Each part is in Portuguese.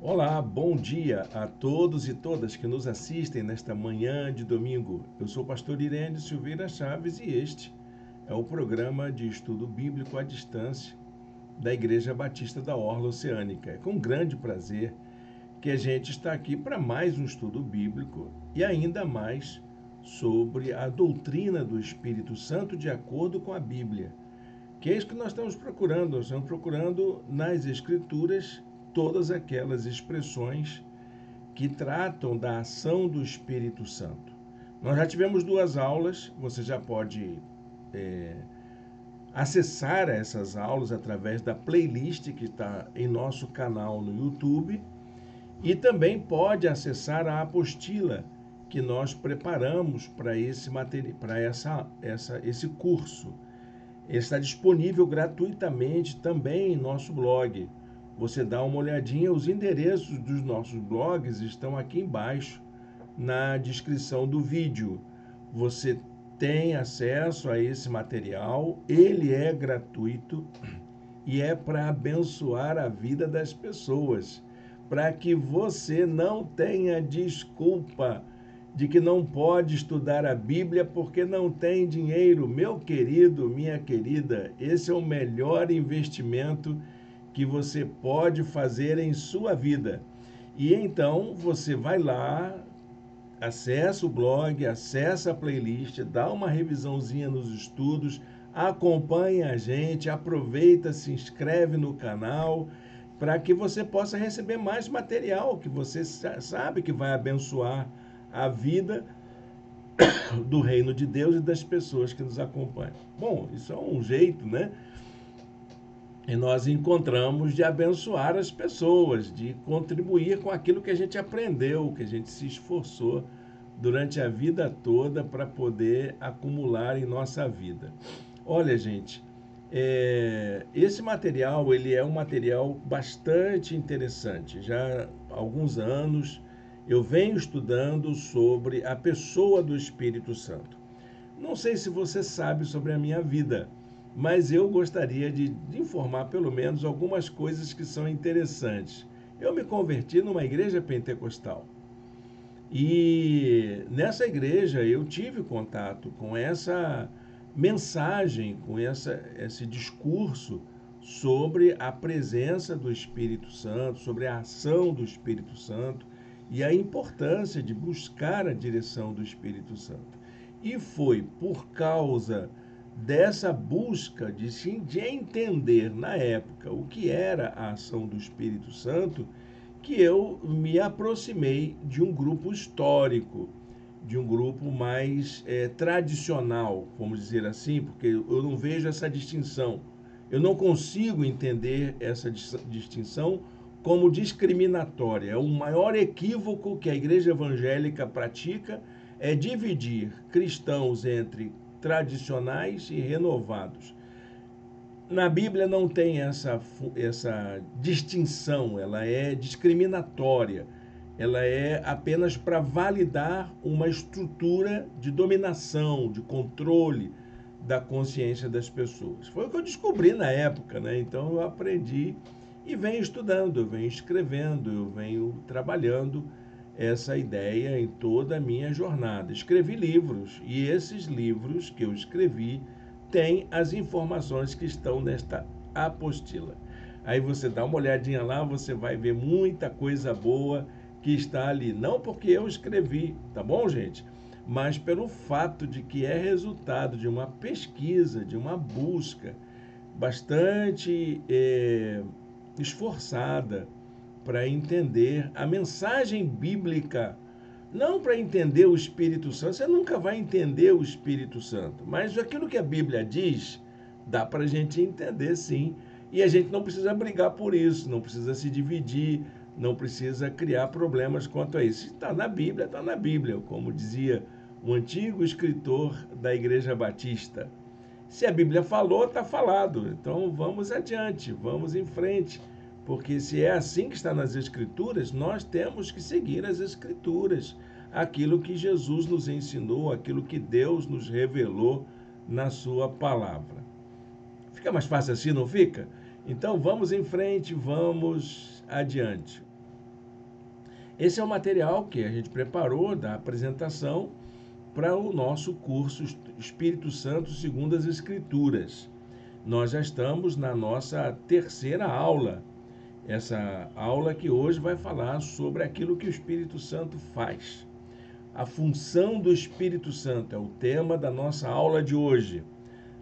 Olá, bom dia a todos e todas que nos assistem nesta manhã de domingo. Eu sou o pastor Irene Silveira Chaves e este é o programa de estudo bíblico à distância da Igreja Batista da Orla Oceânica. É com grande prazer que a gente está aqui para mais um estudo bíblico e ainda mais sobre a doutrina do Espírito Santo de acordo com a Bíblia. Que é isso que nós estamos procurando. Nós estamos procurando nas Escrituras todas aquelas expressões que tratam da ação do Espírito Santo. Nós já tivemos duas aulas, você já pode acessar essas aulas através da playlist que está em nosso canal no YouTube e também pode acessar a apostila que nós preparamos para esse curso. Ele está disponível gratuitamente também em nosso blog. Você dá uma olhadinha, os endereços dos nossos blogs estão aqui embaixo na descrição do vídeo. Você tem acesso a esse material, ele é gratuito e é para abençoar a vida das pessoas, para que você não tenha desculpa de que não pode estudar a Bíblia porque não tem dinheiro. Meu querido, minha querida, esse é o melhor investimento que você pode fazer em sua vida. E então você vai lá, acessa o blog, acessa a playlist, dá uma revisãozinha nos estudos, acompanha a gente, aproveita, se inscreve no canal para que você possa receber mais material que você sabe que vai abençoar a vida do reino de Deus e das pessoas que nos acompanham. Bom, isso é um jeito, né? E nós encontramos de abençoar as pessoas, de contribuir com aquilo que a gente aprendeu, que a gente se esforçou durante a vida toda para poder acumular em nossa vida. Olha, gente, esse material ele é um material bastante interessante. Já há alguns anos eu venho estudando sobre a pessoa do Espírito Santo. Não sei se você sabe sobre a minha vida, mas eu gostaria de informar pelo menos algumas coisas que são interessantes. Eu me converti numa igreja pentecostal e nessa igreja eu tive contato com essa mensagem, com esse discurso sobre a presença do Espírito Santo, sobre a ação do Espírito Santo e a importância de buscar a direção do Espírito Santo. E foi por causa dessa busca de entender na época o que era a ação do Espírito Santo que eu me aproximei de um grupo histórico, de um grupo mais tradicional, vamos dizer assim, porque eu não vejo essa distinção. Eu não consigo entender essa distinção como discriminatória. O maior equívoco que a igreja evangélica pratica é dividir cristãos entre tradicionais e renovados. Na Bíblia não tem essa distinção, ela é discriminatória, ela é apenas para validar uma estrutura de dominação, de controle da consciência das pessoas. Foi o que eu descobri na época, né? Então eu aprendi e venho estudando, eu venho escrevendo, eu venho trabalhando essa ideia em toda a minha jornada. Escrevi livros e esses livros que eu escrevi têm as informações que estão nesta apostila. Aí você dá uma olhadinha lá, você vai ver muita coisa boa que está ali. Não porque eu escrevi, tá bom, gente? Mas pelo fato de que é resultado de uma pesquisa, de uma busca bastante esforçada para entender a mensagem bíblica, não para entender o Espírito Santo. Você nunca vai entender o Espírito Santo, mas aquilo que a Bíblia diz, dá para a gente entender sim. E a gente não precisa brigar por isso, não precisa se dividir, não precisa criar problemas quanto a isso. Se está na Bíblia, está na Bíblia, como dizia um antigo escritor da Igreja Batista. Se a Bíblia falou, está falado. Então vamos adiante, vamos em frente. Porque se é assim que está nas Escrituras, nós temos que seguir as Escrituras. Aquilo que Jesus nos ensinou, aquilo que Deus nos revelou na sua palavra. Fica mais fácil assim, não fica? Então vamos em frente, vamos adiante. Esse é o material que a gente preparou da apresentação para o nosso curso Espírito Santo segundo as Escrituras. Nós já estamos na nossa terceira aula. Essa aula que hoje vai falar sobre aquilo que o Espírito Santo faz. A função do Espírito Santo é o tema da nossa aula de hoje.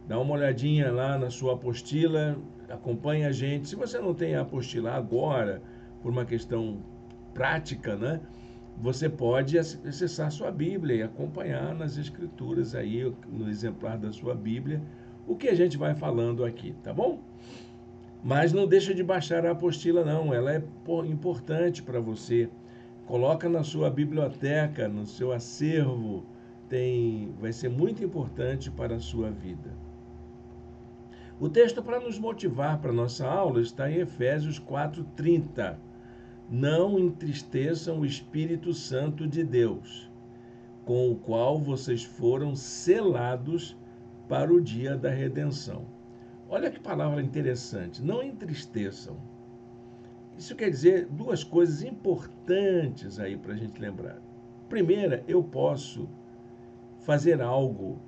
Dá uma olhadinha lá na sua apostila, acompanhe a gente. Se você não tem a apostila agora, por uma questão prática, né? Você pode acessar sua Bíblia e acompanhar nas Escrituras aí, no exemplar da sua Bíblia, o que a gente vai falando aqui, tá bom? Mas não deixa de baixar a apostila não, ela é importante para você. Coloca na sua biblioteca, no seu acervo, vai ser muito importante para a sua vida. O texto para nos motivar para a nossa aula está em Efésios 4:30. Não entristeçam o Espírito Santo de Deus, com o qual vocês foram selados para o dia da redenção. Olha que palavra interessante, não entristeçam. Isso quer dizer duas coisas importantes aí para a gente lembrar. Primeira, eu posso fazer algo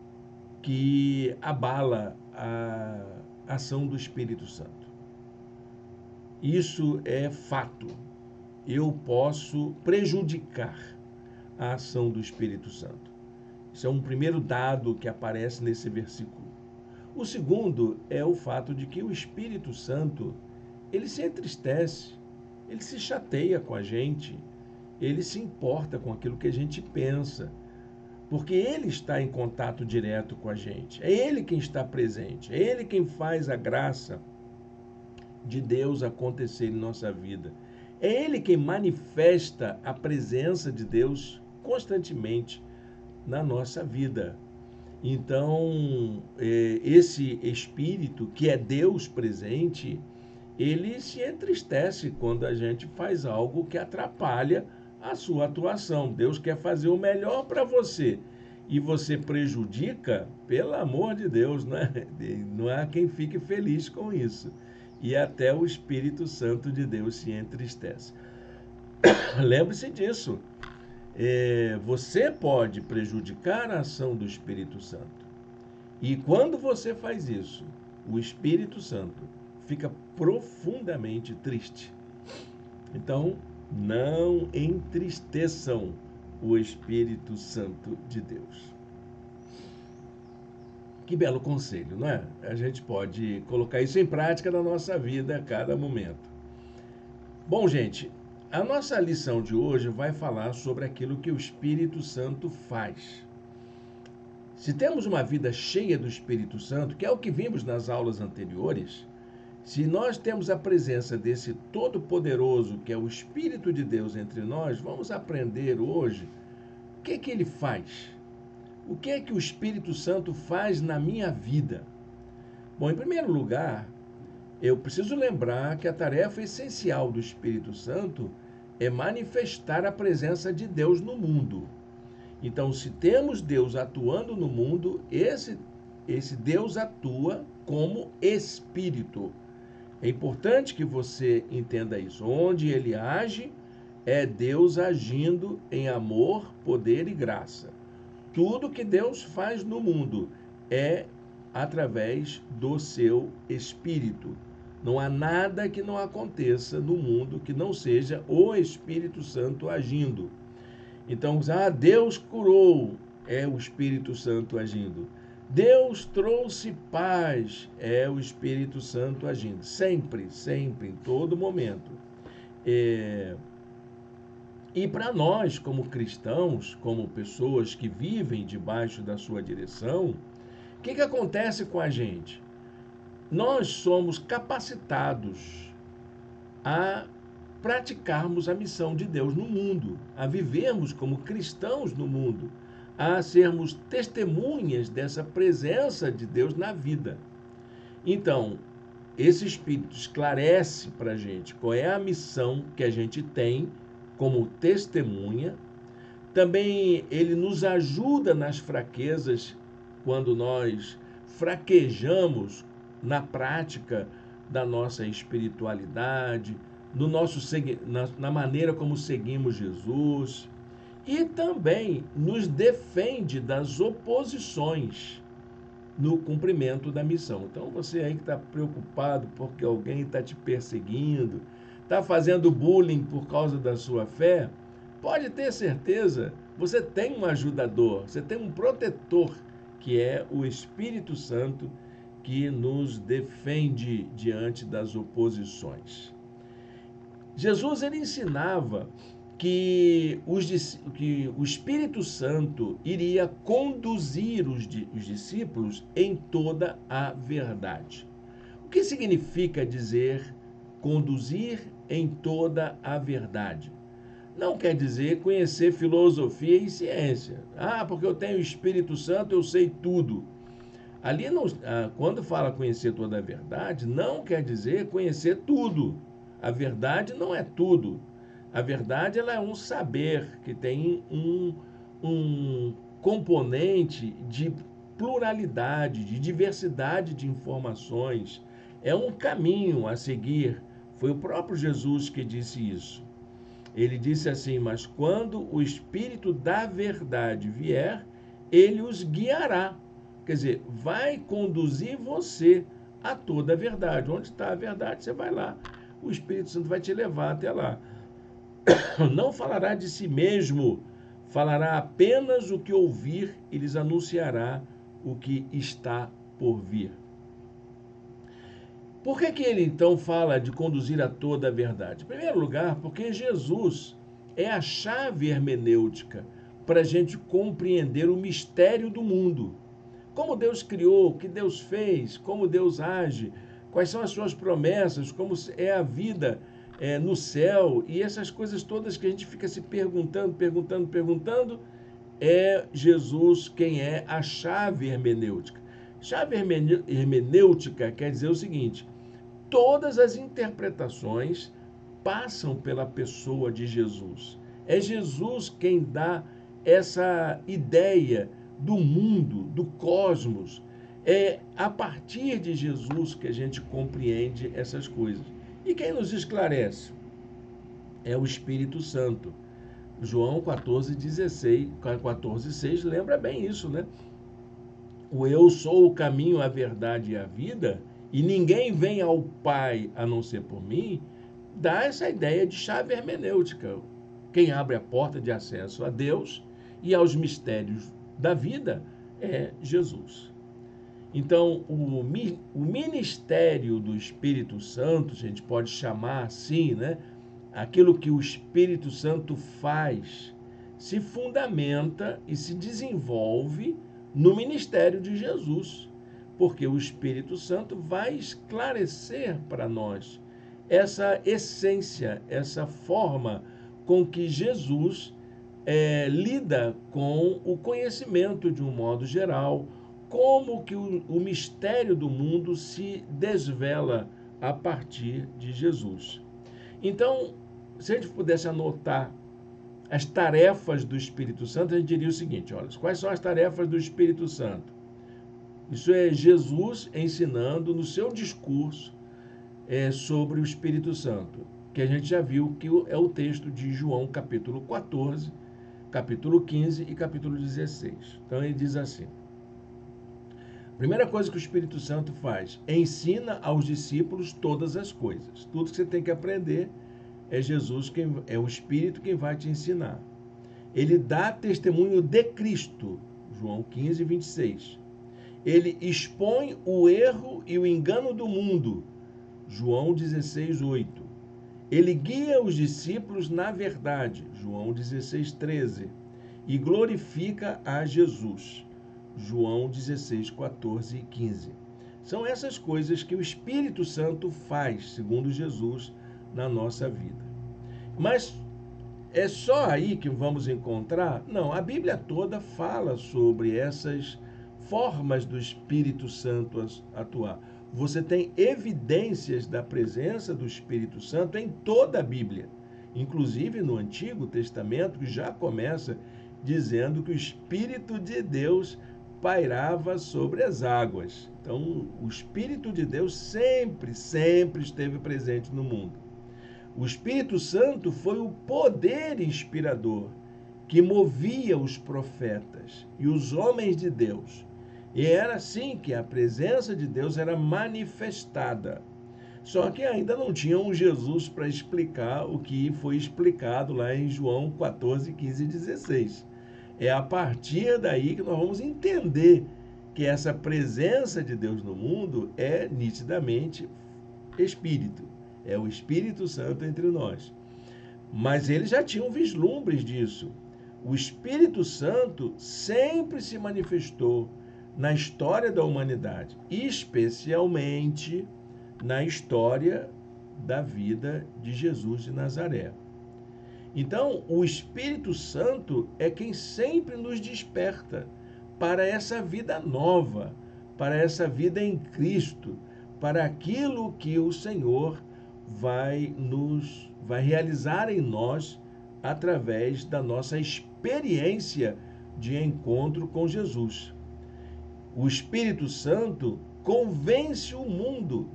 que abala a ação do Espírito Santo. Isso é fato. Eu posso prejudicar a ação do Espírito Santo. Isso é um primeiro dado que aparece nesse versículo. O segundo é o fato de que o Espírito Santo, ele se entristece, ele se chateia com a gente, ele se importa com aquilo que a gente pensa, porque ele está em contato direto com a gente. É ele quem está presente, é ele quem faz a graça de Deus acontecer em nossa vida. É ele quem manifesta a presença de Deus constantemente na nossa vida. Então, esse Espírito, que é Deus presente, ele se entristece quando a gente faz algo que atrapalha a sua atuação. Deus quer fazer o melhor para você e você prejudica, pelo amor de Deus, não há quem fique feliz com isso. E até o Espírito Santo de Deus se entristece. Lembre-se disso. Você pode prejudicar a ação do Espírito Santo. E quando você faz isso, o Espírito Santo fica profundamente triste. Então, não entristeçam o Espírito Santo de Deus. Que belo conselho, não é? A gente pode colocar isso em prática na nossa vida a cada momento. Bom, gente, a nossa lição de hoje vai falar sobre aquilo que o Espírito Santo faz. Se temos uma vida cheia do Espírito Santo, que é o que vimos nas aulas anteriores, se nós temos a presença desse Todo-Poderoso, que é o Espírito de Deus entre nós, vamos aprender hoje o que ele faz. O que é que o Espírito Santo faz na minha vida? Bom, em primeiro lugar, eu preciso lembrar que a tarefa essencial do Espírito Santo é manifestar a presença de Deus no mundo. Então, se temos Deus atuando no mundo, esse Deus atua como Espírito. É importante que você entenda isso. Onde ele age, é Deus agindo em amor, poder e graça. Tudo que Deus faz no mundo é através do seu Espírito. Não há nada que não aconteça no mundo que não seja o Espírito Santo agindo. Então, Deus curou, é o Espírito Santo agindo. Deus trouxe paz, é o Espírito Santo agindo. Sempre, sempre, em todo momento. E para nós, como cristãos, como pessoas que vivem debaixo da sua direção, o que acontece com a gente? Nós somos capacitados a praticarmos a missão de Deus no mundo, a vivermos como cristãos no mundo, a sermos testemunhas dessa presença de Deus na vida. Então, esse Espírito esclarece para a gente qual é a missão que a gente tem como testemunha. Também ele nos ajuda nas fraquezas, quando nós fraquejamos na prática da nossa espiritualidade, no nosso, na maneira como seguimos Jesus, e também nos defende das oposições no cumprimento da missão. Então, você aí que está preocupado porque alguém está te perseguindo, está fazendo bullying por causa da sua fé, pode ter certeza, você tem um ajudador, você tem um protetor, que é o Espírito Santo, que nos defende diante das oposições. Jesus ele ensinava que o Espírito Santo iria conduzir os discípulos em toda a verdade. O que significa dizer conduzir em toda a verdade? Não quer dizer conhecer filosofia e ciência. Ah, porque eu tenho o Espírito Santo, eu sei tudo. Ali, não, quando fala conhecer toda a verdade, não quer dizer conhecer tudo. A verdade não é tudo. A verdade ela é um saber que tem um componente de pluralidade, de diversidade de informações. É um caminho a seguir. Foi o próprio Jesus que disse isso. Ele disse assim: mas quando o Espírito da verdade vier, ele os guiará. Quer dizer, vai conduzir você a toda a verdade. Onde está a verdade, você vai lá. O Espírito Santo vai te levar até lá. Não falará de si mesmo, falará apenas o que ouvir e lhes anunciará o que está por vir. Por que ele então fala de conduzir a toda a verdade? Em primeiro lugar, porque Jesus é a chave hermenêutica para a gente compreender o mistério do mundo. Como Deus criou, o que Deus fez, como Deus age, quais são as suas promessas, como é a vida no céu, e essas coisas todas que a gente fica se perguntando, é Jesus quem é a chave hermenêutica. Chave hermenêutica quer dizer o seguinte: todas as interpretações passam pela pessoa de Jesus. É Jesus quem dá essa ideia do mundo, do cosmos. É a partir de Jesus que a gente compreende essas coisas. E quem nos esclarece? É o Espírito Santo. João 14,6 lembra bem isso, né? O eu sou o caminho, a verdade e a vida, e ninguém vem ao Pai a não ser por mim, dá essa ideia de chave hermenêutica. Quem abre a porta de acesso a Deus e aos mistérios da vida é Jesus. Então, o ministério do Espírito Santo, a gente pode chamar assim, né? Aquilo que o Espírito Santo faz, se fundamenta e se desenvolve no ministério de Jesus, porque o Espírito Santo vai esclarecer para nós essa essência, essa forma com que Jesus lida com o conhecimento de um modo geral, como que o mistério do mundo se desvela a partir de Jesus. Então, se a gente pudesse anotar as tarefas do Espírito Santo, a gente diria o seguinte: olha, quais são as tarefas do Espírito Santo? Isso é Jesus ensinando no seu discurso sobre o Espírito Santo, que a gente já viu que é o texto de João, capítulo 14, capítulo 15 e capítulo 16. Então ele diz assim: primeira coisa que o Espírito Santo faz, ensina aos discípulos todas as coisas. Tudo que você tem que aprender é Jesus, é o Espírito quem vai te ensinar. Ele dá testemunho de Cristo, João 15, 26. Ele expõe o erro e o engano do mundo, João 16, 8. Ele guia os discípulos na verdade, João 16, 13. E glorifica a Jesus, João 16, 14 e 15. São essas coisas que o Espírito Santo faz, segundo Jesus, na nossa vida. Mas é só aí que vamos encontrar? Não, a Bíblia toda fala sobre essas formas do Espírito Santo atuar. Você tem evidências da presença do Espírito Santo em toda a Bíblia, inclusive no Antigo Testamento, que já começa dizendo que o Espírito de Deus pairava sobre as águas. Então, o Espírito de Deus sempre esteve presente no mundo. O Espírito Santo foi o poder inspirador que movia os profetas e os homens de Deus. E era assim que a presença de Deus era manifestada. Só que ainda não tinha um Jesus para explicar o que foi explicado lá em João 14, 15 e 16. É a partir daí que nós vamos entender que essa presença de Deus no mundo é nitidamente Espírito. É o Espírito Santo entre nós. Mas eles já tinham vislumbres disso. O Espírito Santo sempre se manifestou na história da humanidade, especialmente na história da vida de Jesus de Nazaré. Então, o Espírito Santo é quem sempre nos desperta para essa vida nova, para essa vida em Cristo, para aquilo que o Senhor vai realizar em nós através da nossa experiência de encontro com Jesus. O Espírito Santo convence o mundo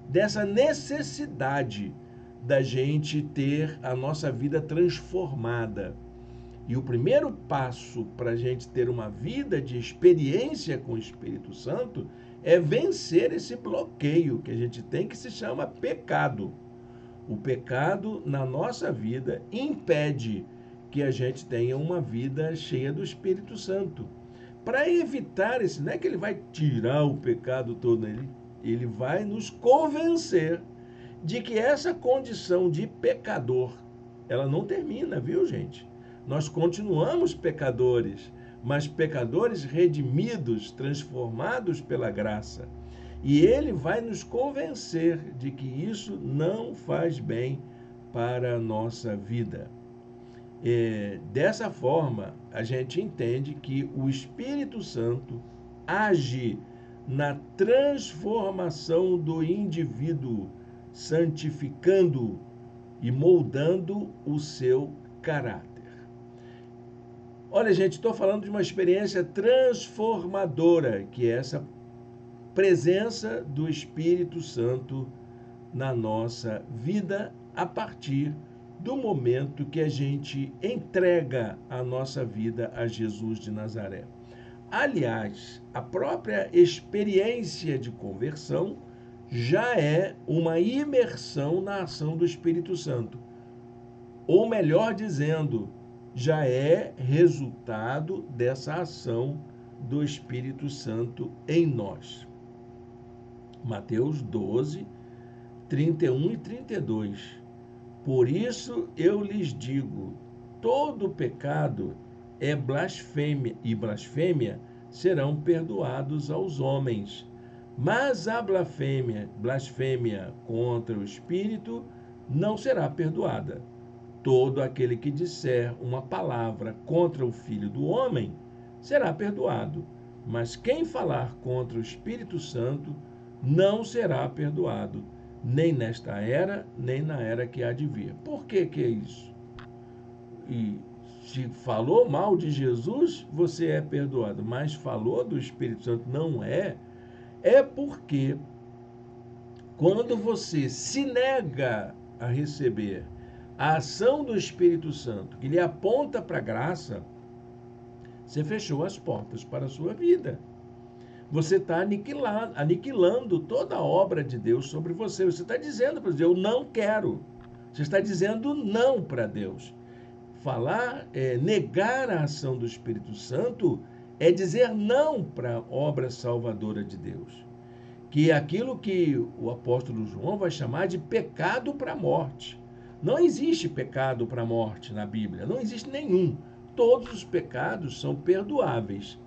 dessa necessidade da gente ter a nossa vida transformada. E o primeiro passo para a gente ter uma vida de experiência com o Espírito Santo é vencer esse bloqueio que a gente tem, que se chama pecado. O pecado na nossa vida impede que a gente tenha uma vida cheia do Espírito Santo. Para evitar isso, não é que ele vai tirar o pecado todo, ele vai nos convencer de que essa condição de pecador, ela não termina, viu, gente? Nós continuamos pecadores, mas pecadores redimidos, transformados pela graça. E ele vai nos convencer de que isso não faz bem para a nossa vida. Dessa forma, a gente entende que o Espírito Santo age na transformação do indivíduo, santificando e moldando o seu caráter. Olha, gente, estou falando de uma experiência transformadora, que é essa presença do Espírito Santo na nossa vida a partir do momento que a gente entrega a nossa vida a Jesus de Nazaré. Aliás, a própria experiência de conversão já é uma imersão na ação do Espírito Santo. Ou melhor dizendo, já é resultado dessa ação do Espírito Santo em nós. Mateus 12, 31 e 32. Por isso eu lhes digo, todo pecado é blasfêmia, e blasfêmia serão perdoados aos homens. Mas a blasfêmia contra o Espírito não será perdoada. Todo aquele que disser uma palavra contra o Filho do Homem será perdoado. Mas quem falar contra o Espírito Santo não será perdoado, nem nesta era, nem na era que há de vir. Por que é isso? E se falou mal de Jesus, você é perdoado, mas falou do Espírito Santo, não é? É porque quando você se nega a receber a ação do Espírito Santo, que lhe aponta para a graça, você fechou as portas para a sua vida. Você está aniquilando toda a obra de Deus sobre você. Você está dizendo para Deus, eu não quero. Você está dizendo não para Deus. Negar a ação do Espírito Santo é dizer não para a obra salvadora de Deus. Que é aquilo que o apóstolo João vai chamar de pecado para a morte. Não existe pecado para a morte na Bíblia, não existe nenhum. Todos os pecados são perdoáveis.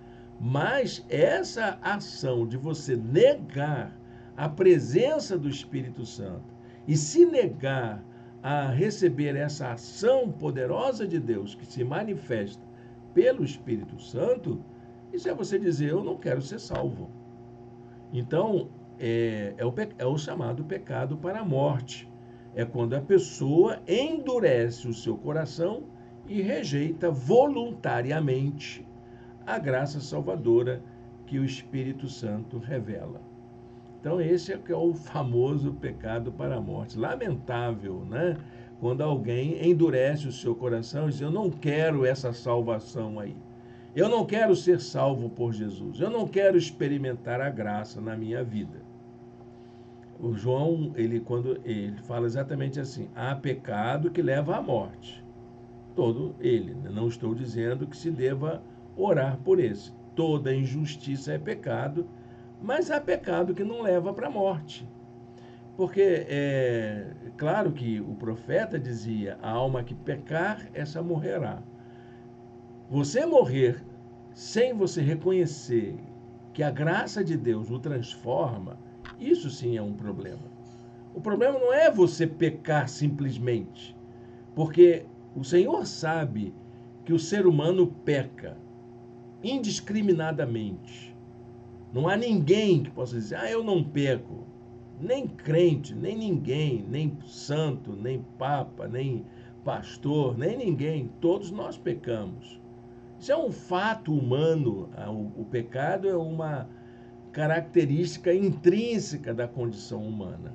Mas essa ação de você negar a presença do Espírito Santo e se negar a receber essa ação poderosa de Deus que se manifesta pelo Espírito Santo, isso é você dizer, eu não quero ser salvo. Então, é o chamado pecado para a morte. É quando a pessoa endurece o seu coração e rejeita voluntariamente a graça salvadora que o Espírito Santo revela. Então, esse é que é o famoso pecado para a morte. Lamentável, né? quando alguém endurece o seu coração e diz: eu não quero essa salvação aí. Eu não quero ser salvo por Jesus. Eu não quero experimentar a graça na minha vida. O João, quando ele fala exatamente assim: há pecado que leva à morte. Todo ele. Não estou dizendo que se deva orar por esse. Toda injustiça é pecado, mas há pecado que não leva para a morte. Porque é claro que o profeta dizia: a alma que pecar, essa morrerá. Você morrer sem você reconhecer que a graça de Deus o transforma, isso sim é um problema. O problema não é você pecar simplesmente, porque o Senhor sabe que o ser humano peca indiscriminadamente. Não há ninguém que possa dizer: ah, eu não peco. Nem crente, nem ninguém, nem santo, nem papa, nem pastor, nem ninguém. Todos nós pecamos. Isso é um fato humano. O pecado é uma característica intrínseca da condição humana.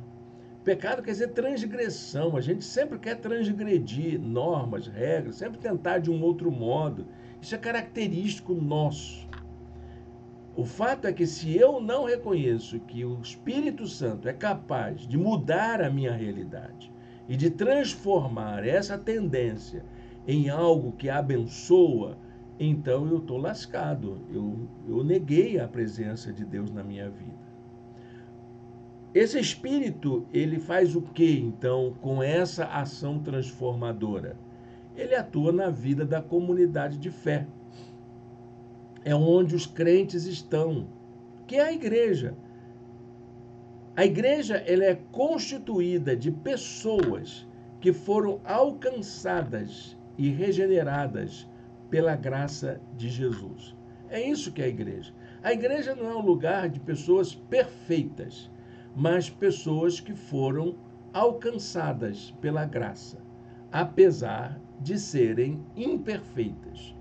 Pecado quer dizer transgressão. A gente sempre quer transgredir normas, regras, sempre tentar de um outro modo. Isso é característico nosso. O fato é que se eu não reconheço que o Espírito Santo é capaz de mudar a minha realidade e de transformar essa tendência em algo que abençoa, então eu estou lascado. Eu neguei a presença de Deus na minha vida. Esse Espírito, ele faz o que, então, com essa ação transformadora? Ele atua na vida da comunidade de fé. É onde os crentes estão, que é a igreja. A igreja ela é constituída de pessoas que foram alcançadas e regeneradas pela graça de Jesus. É isso que é a igreja. A igreja não é um lugar de pessoas perfeitas, mas pessoas que foram alcançadas pela graça, apesar de serem imperfeitas.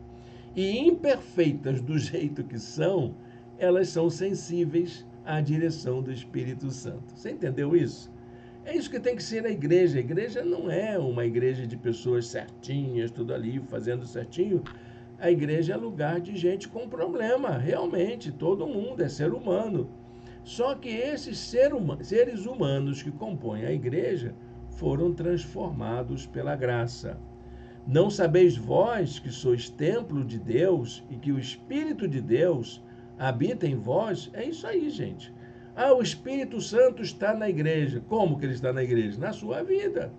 E imperfeitas do jeito que são, elas são sensíveis à direção do Espírito Santo. Você entendeu isso? É isso que tem que ser a igreja. A igreja não é uma igreja de pessoas certinhas, tudo ali fazendo certinho. A igreja é lugar de gente com problema, realmente. Todo mundo é ser humano. Só que esses seres humanos que compõem a igreja foram transformados pela graça. Não sabeis vós que sois templo de Deus e que o Espírito de Deus habita em vós? É isso aí, gente. Ah, o Espírito Santo está na igreja. Como que ele está na igreja? Na sua vida,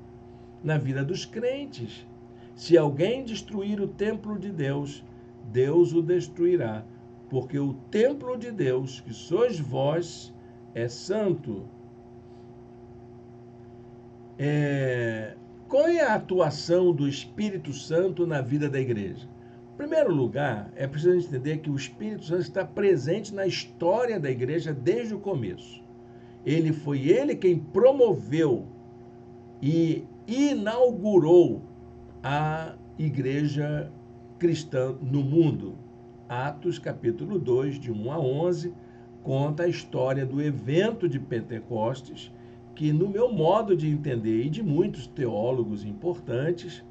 na vida dos crentes. Se alguém destruir o templo de Deus, Deus o destruirá, porque o templo de Deus, que sois vós, é santo. Qual é a atuação do Espírito Santo na vida da igreja? Em primeiro lugar, é preciso entender que o Espírito Santo está presente na história da igreja desde o começo. Foi ele quem promoveu e inaugurou a igreja cristã no mundo. Atos capítulo 2, de 1 a 11, conta a história do evento de Pentecostes, que no meu modo de entender e de muitos teólogos importantes,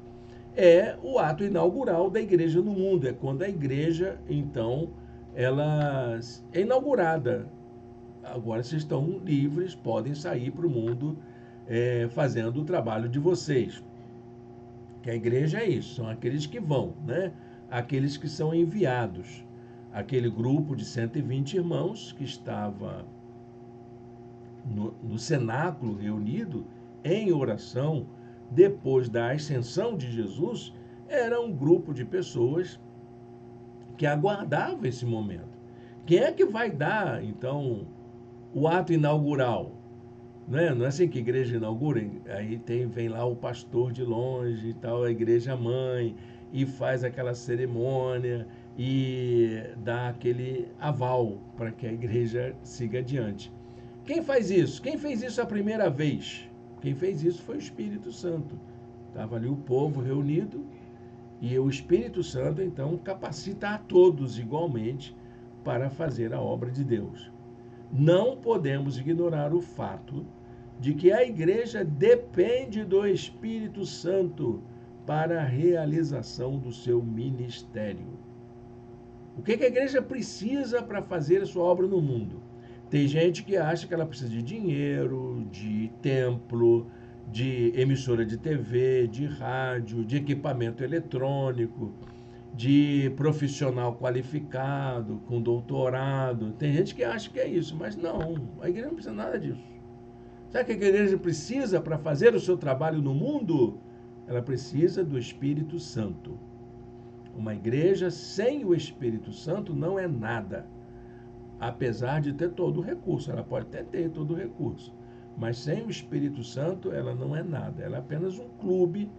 é o ato inaugural da igreja no mundo. É quando a igreja, então, ela é inaugurada. Agora vocês estão livres, podem sair para o mundo fazendo o trabalho de vocês. Que a igreja é isso, são aqueles que vão, né? Aqueles que são enviados. Aquele grupo de 120 irmãos que estava no cenáculo reunido em oração depois da ascensão de Jesus, era um grupo de pessoas que aguardava esse momento. Quem é que vai dar, então, o ato inaugural? Não é assim que a igreja inaugura? Aí vem lá o pastor de longe e tal, a igreja mãe, e faz aquela cerimônia e dá aquele aval para que a igreja siga adiante. Quem faz isso? Quem fez isso a primeira vez? Quem fez isso foi o Espírito Santo. Estava ali o povo reunido e o Espírito Santo, então, capacita a todos igualmente para fazer a obra de Deus. Não podemos ignorar o fato de que a igreja depende do Espírito Santo para a realização do seu ministério. O que a igreja precisa para fazer a sua obra no mundo? Tem gente que acha que ela precisa de dinheiro, de templo, de emissora de TV, de rádio, de equipamento eletrônico, de profissional qualificado, com doutorado. Tem gente que acha que é isso, mas não, a igreja não precisa nada disso. Sabe o que a igreja precisa para fazer o seu trabalho no mundo? Ela precisa do Espírito Santo. Uma igreja sem o Espírito Santo não é nada. Apesar de ter todo o recurso, ela pode até ter todo o recurso, mas sem o Espírito Santo ela não é nada. Ela é apenas um clube,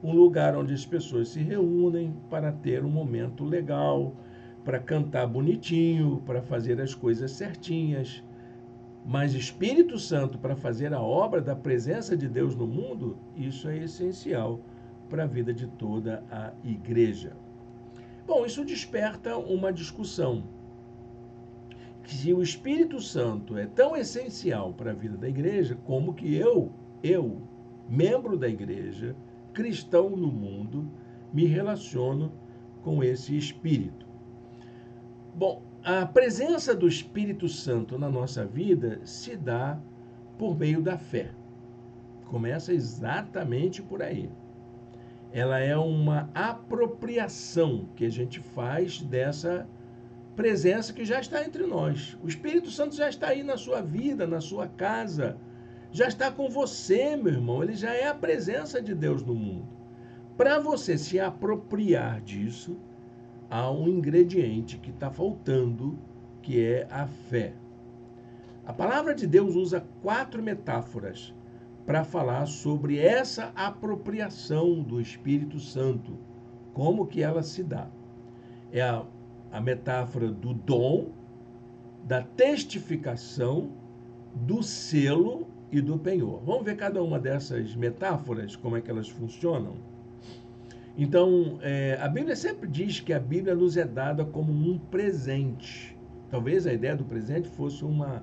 um lugar onde as pessoas se reúnem para ter um momento legal, para cantar bonitinho, para fazer as coisas certinhas. Mas Espírito Santo para fazer a obra da presença de Deus no mundo, isso é essencial para a vida de toda a igreja. Bom, isso desperta uma discussão. Se o Espírito Santo é tão essencial para a vida da igreja, como que eu, membro da igreja, cristão no mundo, me relaciono com esse Espírito? Bom, a presença do Espírito Santo na nossa vida se dá por meio da fé. Começa exatamente por aí. Ela é uma apropriação que a gente faz dessa presença que já está entre nós. O Espírito Santo já está aí na sua vida, na sua casa, já está com você, meu irmão. Ele já é a presença de Deus no mundo. Para você se apropriar disso, há um ingrediente que está faltando, que é a fé. A palavra de Deus usa 4 metáforas para falar sobre essa apropriação do Espírito Santo, como que ela se dá. É a metáfora do dom, da testificação, do selo e do penhor. Vamos ver cada uma dessas metáforas, como é que elas funcionam? Então, a Bíblia sempre diz que a Bíblia nos é dada como um presente. Talvez a ideia do presente fosse uma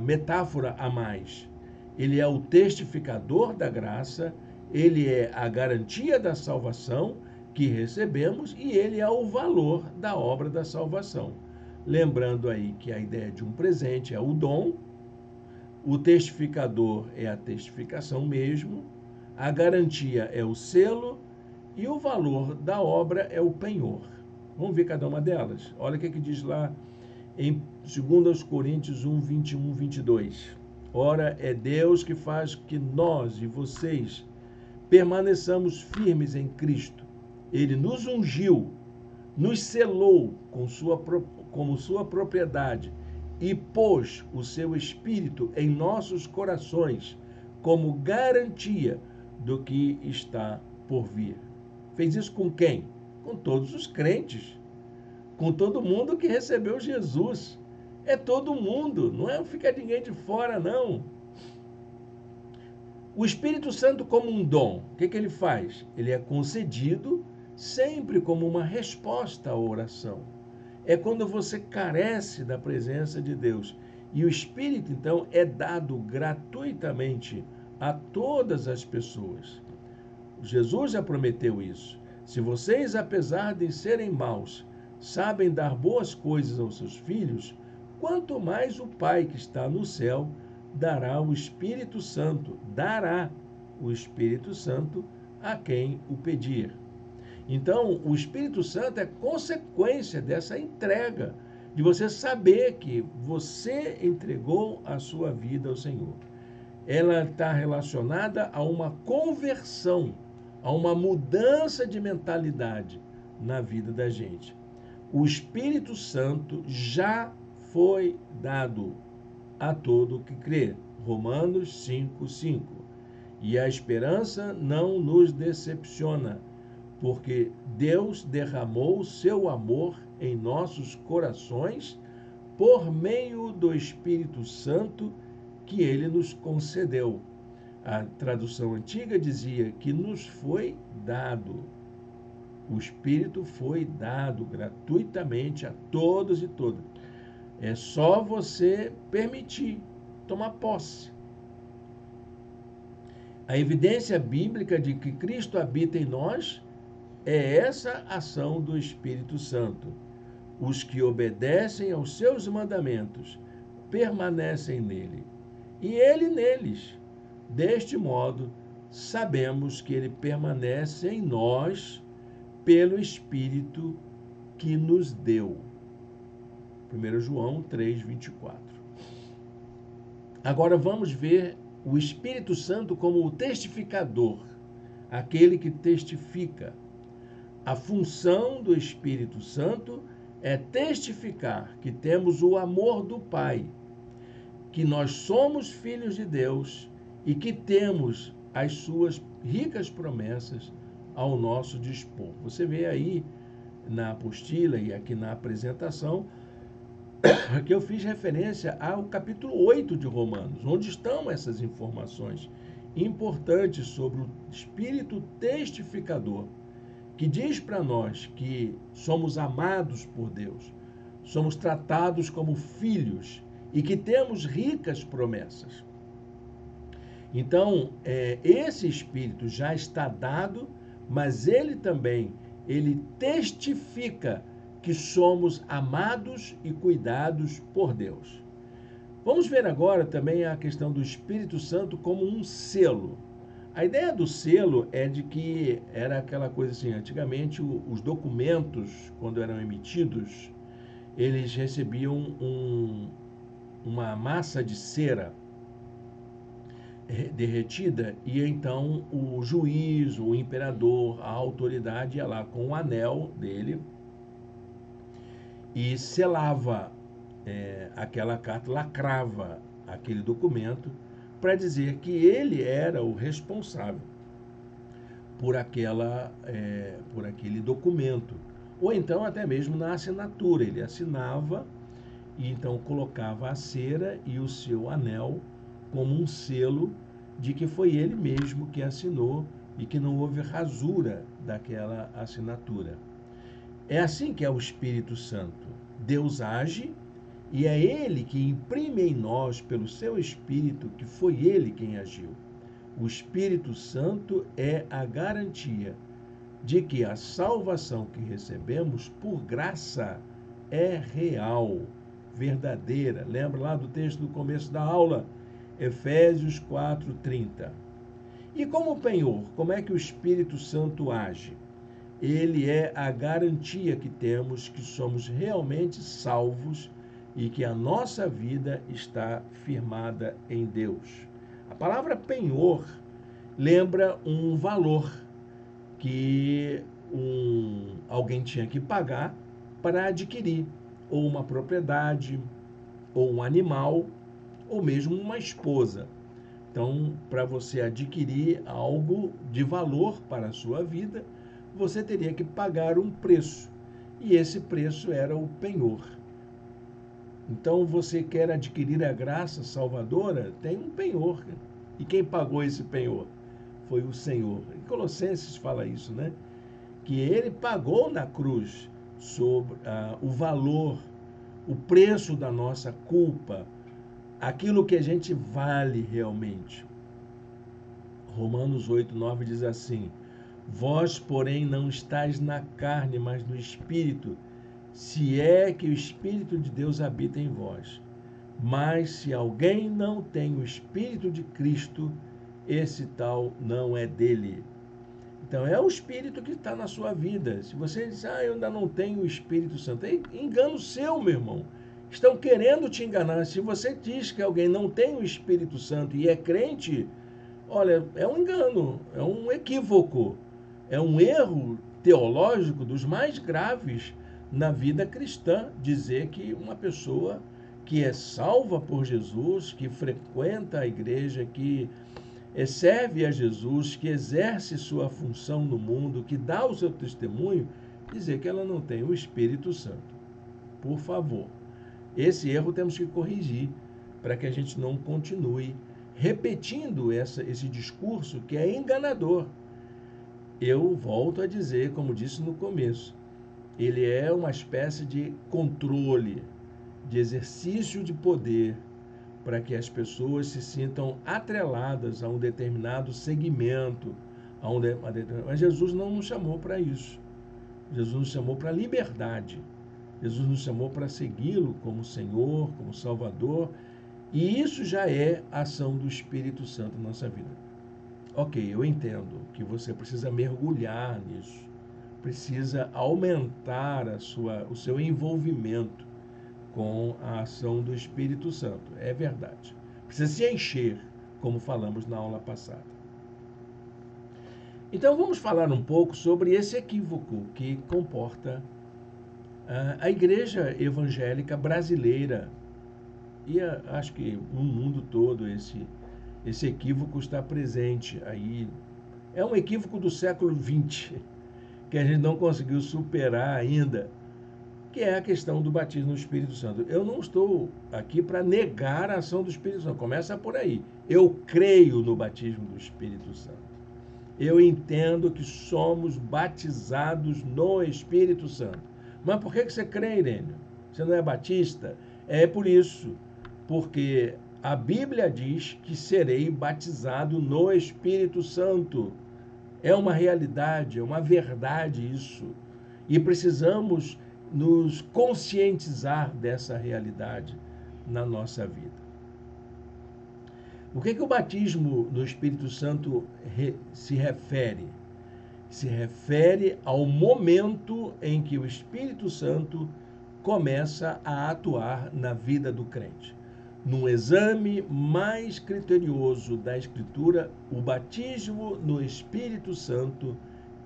metáfora a mais. Ele é o testificador da graça, ele é a garantia da salvação que recebemos e ele é o valor da obra da salvação. Lembrando aí que a ideia de um presente é o dom, o testificador é a testificação mesmo, a garantia é o selo e o valor da obra é o penhor. Vamos ver cada uma delas? Olha o que diz lá em 2 Coríntios 1, 21, 22. Ora, é Deus que faz que nós e vocês permaneçamos firmes em Cristo. Ele nos ungiu, nos selou como sua propriedade e pôs o seu Espírito em nossos corações como garantia do que está por vir. Fez isso com quem? Com todos os crentes, com todo mundo que recebeu Jesus. É todo mundo, não fica ninguém de fora, não. O Espírito Santo como um dom, o que ele faz? Ele é concedido sempre como uma resposta à oração. É quando você carece da presença de Deus. E o Espírito, então, é dado gratuitamente a todas as pessoas. Jesus já prometeu isso. Se vocês, apesar de serem maus, sabem dar boas coisas aos seus filhos, quanto mais o Pai que está no céu dará o Espírito Santo a quem o pedir. Então, o Espírito Santo é consequência dessa entrega, de você saber que você entregou a sua vida ao Senhor. Ela está relacionada a uma conversão, a uma mudança de mentalidade na vida da gente. O Espírito Santo já foi dado a todo que crê. Romanos 5:5. E a esperança não nos decepciona, porque Deus derramou o seu amor em nossos corações por meio do Espírito Santo que ele nos concedeu. A tradução antiga dizia que nos foi dado. O Espírito foi dado gratuitamente a todos e todas. É só você permitir, tomar posse. A evidência bíblica de que Cristo habita em nós é essa ação do Espírito Santo. Os que obedecem aos seus mandamentos permanecem nele, e ele neles. Deste modo, sabemos que ele permanece em nós pelo Espírito que nos deu. 1 João 3:24. Agora vamos ver o Espírito Santo como o testificador, aquele que testifica. A função do Espírito Santo é testificar que temos o amor do Pai, que nós somos filhos de Deus e que temos as suas ricas promessas ao nosso dispor. Você vê aí na apostila e aqui na apresentação que eu fiz referência ao capítulo 8 de Romanos, onde estão essas informações importantes sobre o Espírito testificador, que diz para nós que somos amados por Deus, somos tratados como filhos e que temos ricas promessas. Então, esse Espírito já está dado, mas ele testifica que somos amados e cuidados por Deus. Vamos ver agora também a questão do Espírito Santo como um selo. A ideia do selo é de que era aquela coisa assim, antigamente os documentos, quando eram emitidos, eles recebiam uma massa de cera derretida e então o juiz, o imperador, a autoridade ia lá com o anel dele e selava aquela carta, lacrava aquele documento para dizer que ele era o responsável por aquele documento. Ou então até mesmo na assinatura, ele assinava e então colocava a cera e o seu anel como um selo de que foi ele mesmo que assinou e que não houve rasura daquela assinatura. É assim que é o Espírito Santo. Deus age e é ele que imprime em nós, pelo seu Espírito, que foi ele quem agiu. O Espírito Santo é a garantia de que a salvação que recebemos por graça é real, verdadeira. Lembra lá do texto do começo da aula? Efésios 4:30. E como penhor, como é que o Espírito Santo age? Ele é a garantia que temos que somos realmente salvos e que a nossa vida está firmada em Deus. A palavra penhor lembra um valor que alguém tinha que pagar para adquirir ou uma propriedade, ou um animal, ou mesmo uma esposa. Então, para você adquirir algo de valor para a sua vida, você teria que pagar um preço. E esse preço era o penhor. Então, você quer adquirir a graça salvadora? Tem um penhor. E quem pagou esse penhor? Foi o Senhor. Em Colossenses fala isso, né? Que ele pagou na cruz sobre o valor, o preço da nossa culpa, aquilo que a gente vale realmente. Romanos 8:9 diz assim: vós, porém, não estáis na carne, mas no Espírito, se é que o Espírito de Deus habita em vós. Mas se alguém não tem o Espírito de Cristo, esse tal não é dele. Então, é o Espírito que está na sua vida. Se você diz, eu ainda não tenho o Espírito Santo, é engano seu, meu irmão. Estão querendo te enganar. Se você diz que alguém não tem o Espírito Santo e é crente, olha, é um engano, é um equívoco, é um erro teológico dos mais graves na vida cristã, dizer que uma pessoa que é salva por Jesus, que frequenta a igreja, que serve a Jesus, que exerce sua função no mundo, que dá o seu testemunho, dizer que ela não tem o Espírito Santo. Por favor, esse erro temos que corrigir para que a gente não continue repetindo esse discurso que é enganador. Eu volto a dizer, como disse no começo, ele é uma espécie de controle, de exercício de poder para que as pessoas se sintam atreladas a um determinado segmento, mas Jesus não nos chamou para isso. Jesus nos chamou para a liberdade. Jesus nos chamou para segui-lo como Senhor, como Salvador, e isso já é ação do Espírito Santo na nossa vida. Ok, eu entendo que você precisa mergulhar nisso, precisa aumentar o seu envolvimento com a ação do Espírito Santo. É verdade. Precisa se encher, como falamos na aula passada. Então vamos falar um pouco sobre esse equívoco que comporta a igreja evangélica brasileira. E acho que no mundo todo esse equívoco está presente aí. É um equívoco do século XX, que a gente não conseguiu superar ainda, que é a questão do batismo no Espírito Santo. Eu não estou aqui para negar a ação do Espírito Santo, começa por aí. Eu creio no batismo do Espírito Santo. Eu entendo que somos batizados no Espírito Santo. Mas por que você crê, Irênio? Você não é batista? É por isso, porque a Bíblia diz que serei batizado no Espírito Santo. É uma realidade, é uma verdade isso. E precisamos nos conscientizar dessa realidade na nossa vida. O que o batismo no Espírito Santo se refere? Se refere ao momento em que o Espírito Santo começa a atuar na vida do crente. Num exame mais criterioso da Escritura, o batismo no Espírito Santo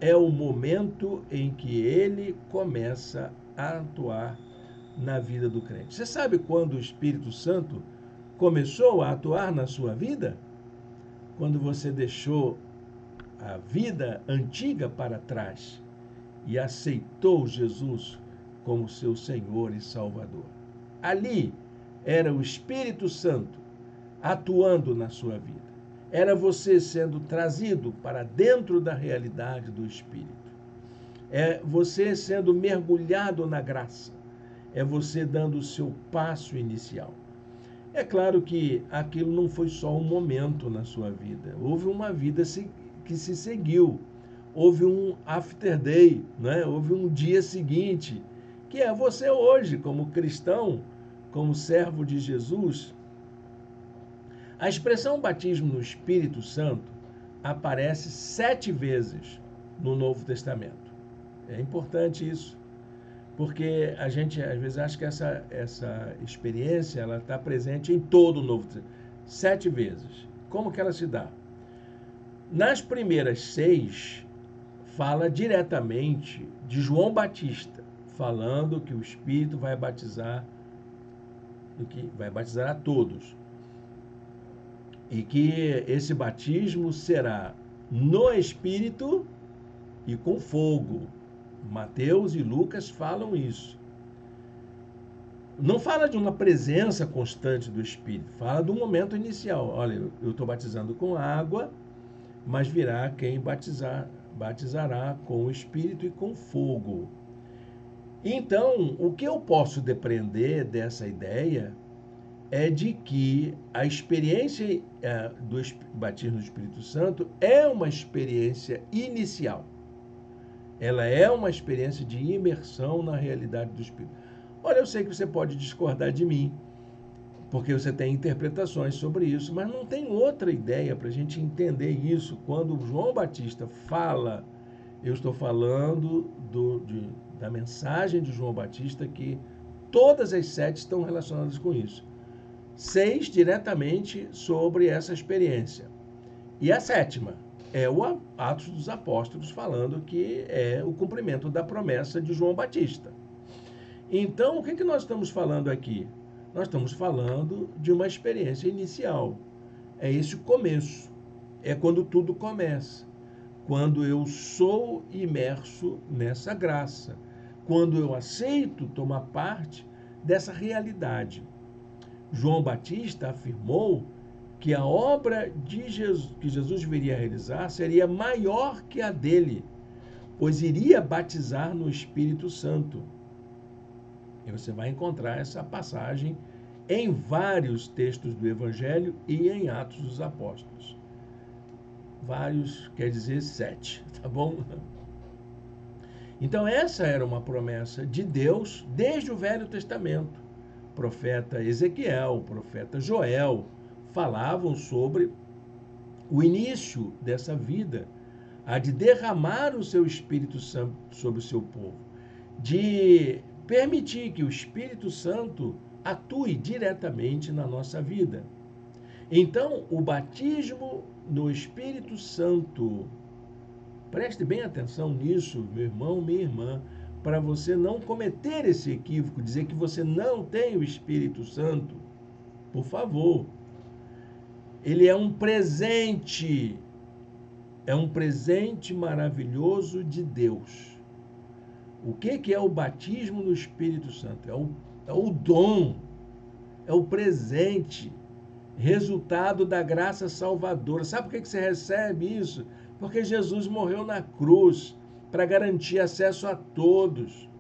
é o momento em que ele começa a atuar na vida do crente. Você sabe quando o Espírito Santo começou a atuar na sua vida? Quando você deixou a vida antiga para trás e aceitou Jesus como seu Senhor e Salvador. Ali era o Espírito Santo atuando na sua vida. Era você sendo trazido para dentro da realidade do Espírito. É você sendo mergulhado na graça. É você dando o seu passo inicial. É claro que aquilo não foi só um momento na sua vida. Houve uma vida que se seguiu. Houve um after day, né? Houve um dia seguinte, que é você hoje, como cristão, como servo de Jesus. A expressão batismo no Espírito Santo aparece 7 vezes no Novo Testamento. É importante isso, porque a gente às vezes acha que essa experiência ela está presente em todo o Novo Testamento. 7 vezes. Como que ela se dá? Nas primeiras 6, fala diretamente de João Batista, falando que o Espírito vai batizar a todos. E que esse batismo será no Espírito e com fogo. Mateus e Lucas falam isso. Não fala de uma presença constante do Espírito, fala do momento inicial. Olha, eu estou batizando com água, mas virá quem batizará com o Espírito e com fogo. Então, o que eu posso depreender dessa ideia é de que a experiência do batismo no Espírito Santo é uma experiência inicial. Ela é uma experiência de imersão na realidade do Espírito. Olha, eu sei que você pode discordar de mim, porque você tem interpretações sobre isso, mas não tem outra ideia para a gente entender isso. Quando João Batista fala, eu estou falando da mensagem de João Batista, que todas as 7 estão relacionadas com isso. 6 diretamente sobre essa experiência. E a 7ª é o Atos dos Apóstolos, falando que é o cumprimento da promessa de João Batista. Então, o que nós estamos falando aqui? Nós estamos falando de uma experiência inicial. É esse o começo. É quando tudo começa. Quando eu sou imerso nessa graça. Quando eu aceito tomar parte dessa realidade. João Batista afirmou que a obra de Jesus, que Jesus viria a realizar seria maior que a dele, pois iria batizar no Espírito Santo. E você vai encontrar essa passagem em vários textos do Evangelho e em Atos dos Apóstolos. Vários quer dizer 7, tá bom? Então essa era uma promessa de Deus desde o Velho Testamento. O profeta Ezequiel, o profeta Joel falavam sobre o início dessa vida, a de derramar o seu Espírito Santo sobre o seu povo, de permitir que o Espírito Santo atue diretamente na nossa vida. Então, o batismo no Espírito Santo, preste bem atenção nisso, meu irmão, minha irmã, para você não cometer esse equívoco, dizer que você não tem o Espírito Santo. Por favor, ele é um presente maravilhoso de Deus. O que é o batismo no Espírito Santo? É o dom, é o presente, resultado da graça salvadora. Sabe por que você recebe isso? Porque Jesus morreu na cruz para garantir acesso a todos,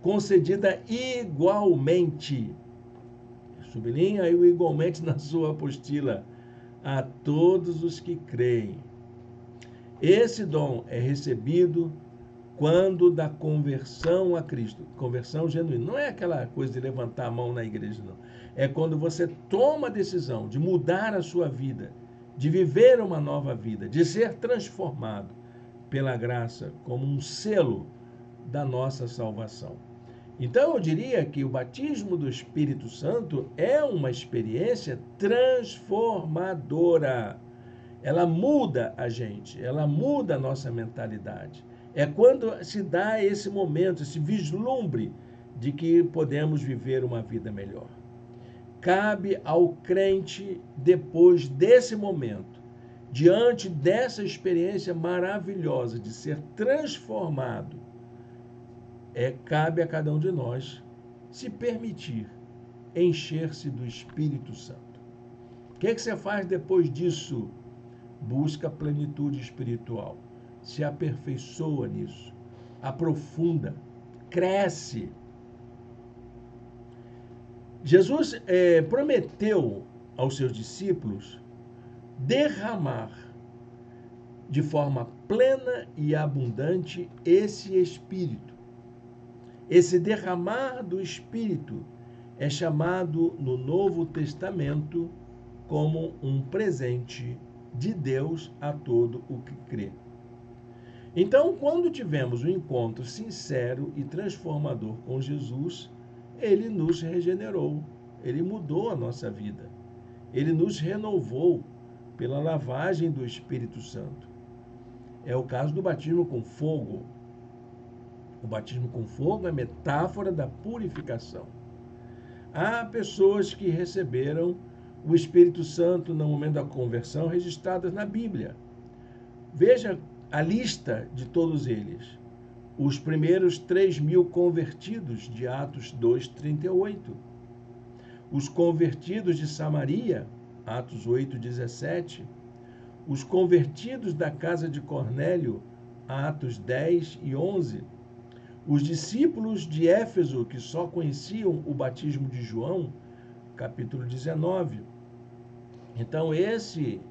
concedida igualmente. Sublinha aí o igualmente na sua apostila, a todos os que creem. Esse dom é recebido quando da conversão a Cristo. Conversão genuína. Não é aquela coisa de levantar a mão na igreja, não. É quando você toma a decisão de mudar a sua vida, de viver uma nova vida, de ser transformado pela graça como um selo da nossa salvação. Então, eu diria que o batismo do Espírito Santo é uma experiência transformadora. Ela muda a gente, ela muda a nossa mentalidade. É quando se dá esse momento, esse vislumbre de que podemos viver uma vida melhor. Cabe ao crente, depois desse momento, diante dessa experiência maravilhosa de ser transformado, cabe a cada um de nós se permitir encher-se do Espírito Santo. O que você faz depois disso? Busca a plenitude espiritual, se aperfeiçoa nisso, aprofunda, cresce. Jesus prometeu aos seus discípulos derramar de forma plena e abundante esse Espírito. Esse derramar do Espírito é chamado no Novo Testamento como um presente de Deus a todo o que crê. Então, quando tivemos um encontro sincero e transformador com Jesus, ele nos regenerou, ele mudou a nossa vida, ele nos renovou pela lavagem do Espírito Santo. É o caso do batismo com fogo. O batismo com fogo é metáfora da purificação. Há pessoas que receberam o Espírito Santo no momento da conversão registradas na Bíblia. Veja a lista de todos eles. Os primeiros 3.000 convertidos de Atos 2:38. Os convertidos de Samaria, Atos 8:17. Os convertidos da casa de Cornélio, Atos 10:11. Os discípulos de Éfeso, que só conheciam o batismo de João, capítulo 19. Então, esse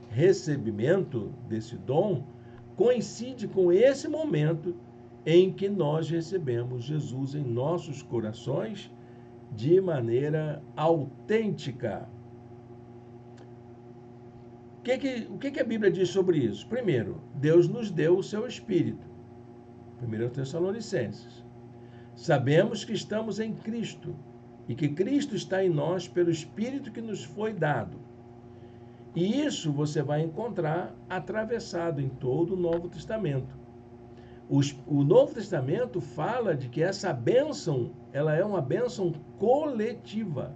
recebimento desse dom coincide com esse momento em que nós recebemos Jesus em nossos corações de maneira autêntica. O que a Bíblia diz sobre isso? Primeiro, Deus nos deu o seu Espírito. 1 Tessalonicenses. Sabemos que estamos em Cristo e que Cristo está em nós pelo Espírito que nos foi dado. E isso você vai encontrar atravessado em todo o Novo Testamento. O Novo Testamento fala de que essa bênção, ela é uma bênção coletiva,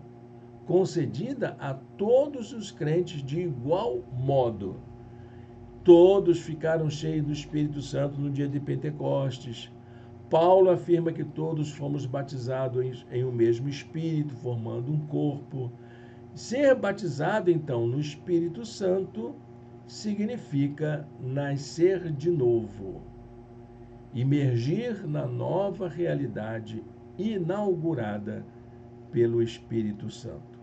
concedida a todos os crentes de igual modo. Todos ficaram cheios do Espírito Santo no dia de Pentecostes. Paulo afirma que todos fomos batizados em um mesmo Espírito, formando um corpo. Ser batizado, então, no Espírito Santo significa nascer de novo, imergir na nova realidade inaugurada pelo Espírito Santo.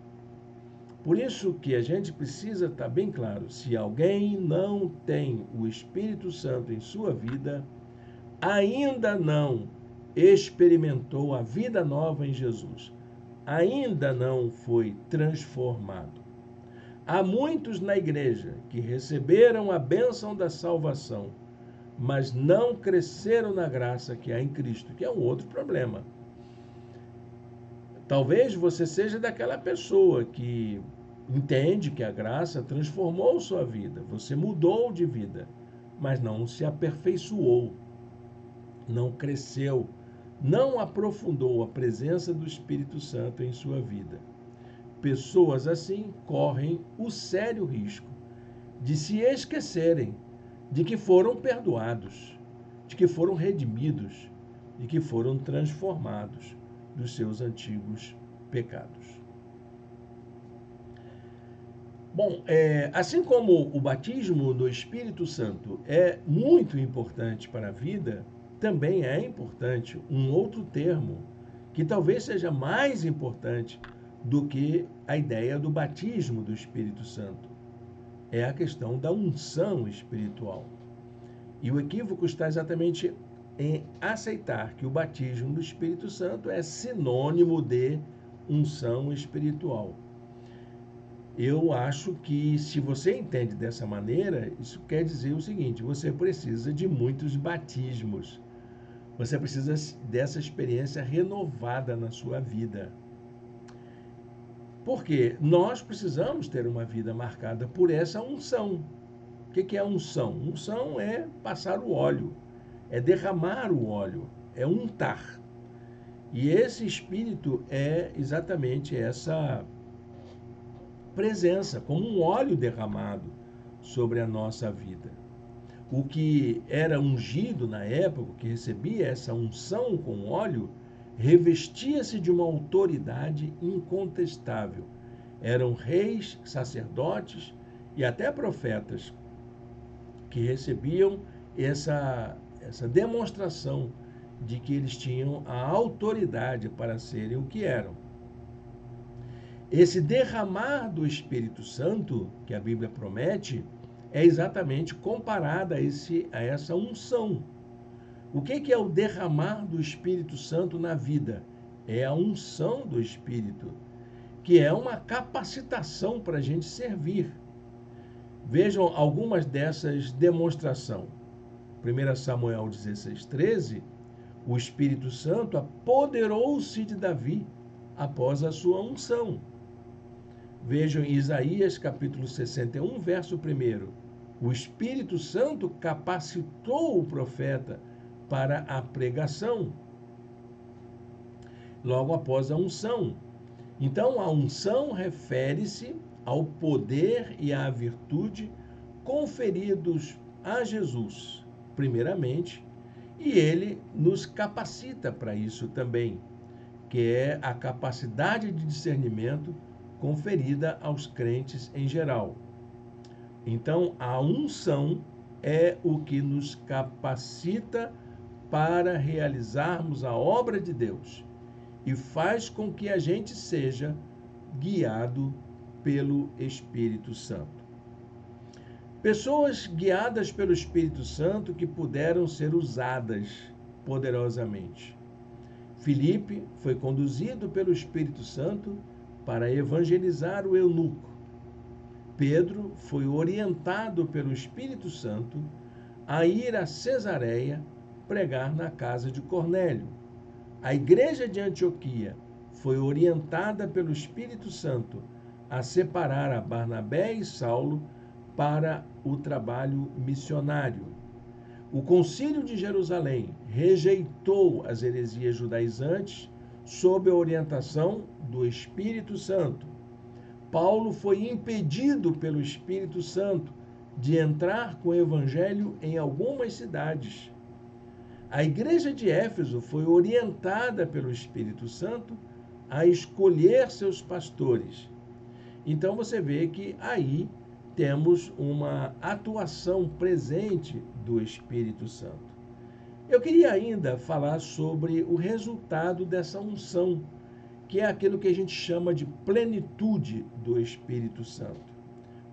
Por isso que a gente precisa estar bem claro, se alguém não tem o Espírito Santo em sua vida, ainda não experimentou a vida nova em Jesus, ainda não foi transformado. Há muitos na igreja que receberam a bênção da salvação, mas não cresceram na graça que há em Cristo, que é um outro problema. Talvez você seja daquela pessoa que entende que a graça transformou sua vida, você mudou de vida, mas não se aperfeiçoou, não cresceu, não aprofundou a presença do Espírito Santo em sua vida. Pessoas assim correm o sério risco de se esquecerem de que foram perdoados, de que foram redimidos, de que foram transformados dos seus antigos pecados. Bom, assim como o batismo no Espírito Santo é muito importante para a vida, também é importante um outro termo que talvez seja mais importante do que a ideia do batismo do Espírito Santo. É a questão da unção espiritual. E o equívoco está exatamente em aceitar que o batismo do Espírito Santo é sinônimo de unção espiritual. Eu acho que, se você entende dessa maneira, isso quer dizer o seguinte: você precisa de muitos batismos. Você precisa dessa experiência renovada na sua vida. Porque nós precisamos ter uma vida marcada por essa unção. O que é unção? Unção é passar o óleo, é derramar o óleo, é untar. E esse Espírito é exatamente essa presença, como um óleo derramado sobre a nossa vida. O que era ungido na época, que recebia essa unção com óleo, revestia-se de uma autoridade incontestável. Eram reis, sacerdotes e até profetas que recebiam essa demonstração de que eles tinham a autoridade para serem o que eram. Esse derramar do Espírito Santo, que a Bíblia promete, é exatamente comparada a essa unção. O que é o derramar do Espírito Santo na vida? É a unção do Espírito, que é uma capacitação para a gente servir. Vejam algumas dessas demonstrações. 1 Samuel 16:13, o Espírito Santo apoderou-se de Davi após a sua unção. Vejam em Isaías capítulo 61, verso 1. O Espírito Santo capacitou o profeta para a pregação, logo após a unção. Então, a unção refere-se ao poder e à virtude conferidos a Jesus, primeiramente, e ele nos capacita para isso também, que é a capacidade de discernimento conferida aos crentes em geral. Então, a unção é o que nos capacita para realizarmos a obra de Deus e faz com que a gente seja guiado pelo Espírito Santo. Pessoas guiadas pelo Espírito Santo que puderam ser usadas poderosamente. Filipe foi conduzido pelo Espírito Santo para evangelizar o eunuco. Pedro foi orientado pelo Espírito Santo a ir a Cesareia pregar na casa de Cornélio. A igreja de Antioquia foi orientada pelo Espírito Santo a separar a Barnabé e Saulo para o trabalho missionário. O Concílio de Jerusalém rejeitou as heresias judaizantes sob a orientação do Espírito Santo. Paulo foi impedido pelo Espírito Santo de entrar com o evangelho em algumas cidades. A igreja de Éfeso foi orientada pelo Espírito Santo a escolher seus pastores. Então você vê que aí temos uma atuação presente do Espírito Santo. Eu queria ainda falar sobre o resultado dessa unção, que é aquilo que a gente chama de plenitude do Espírito Santo.